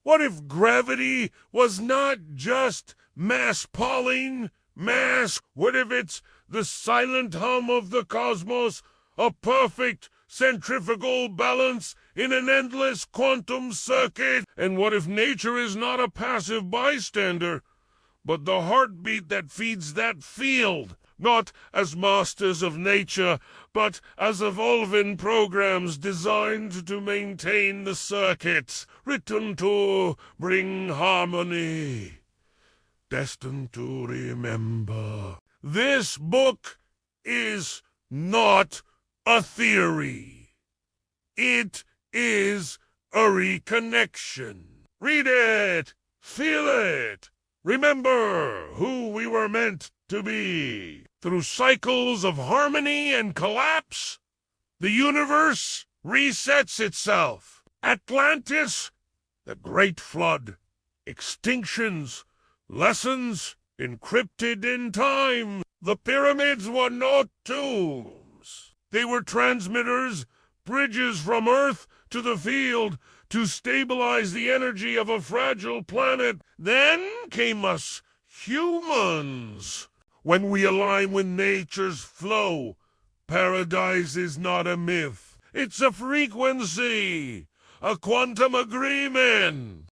What if gravity was not just mass pulling mass? What if it's the silent hum of the cosmos, a perfect centrifugal balance in an endless quantum circuit? And what if nature is not a passive bystander, but the heartbeat that feeds that field? Not as masters of nature, but as evolving programs designed to maintain the circuits, written to bring harmony, destined to remember. This book is not a theory. It is a reconnection. Read it, feel it, remember who we were meant to be. Through cycles of harmony and collapse, the universe resets itself. Atlantis, the great flood, extinctions, lessons encrypted in time. The pyramids were not tombs. They were transmitters, bridges from Earth to the field to stabilize the energy of a fragile planet. Then came us humans. When we align with nature's flow, paradise is not a myth. It's a frequency, a quantum agreement.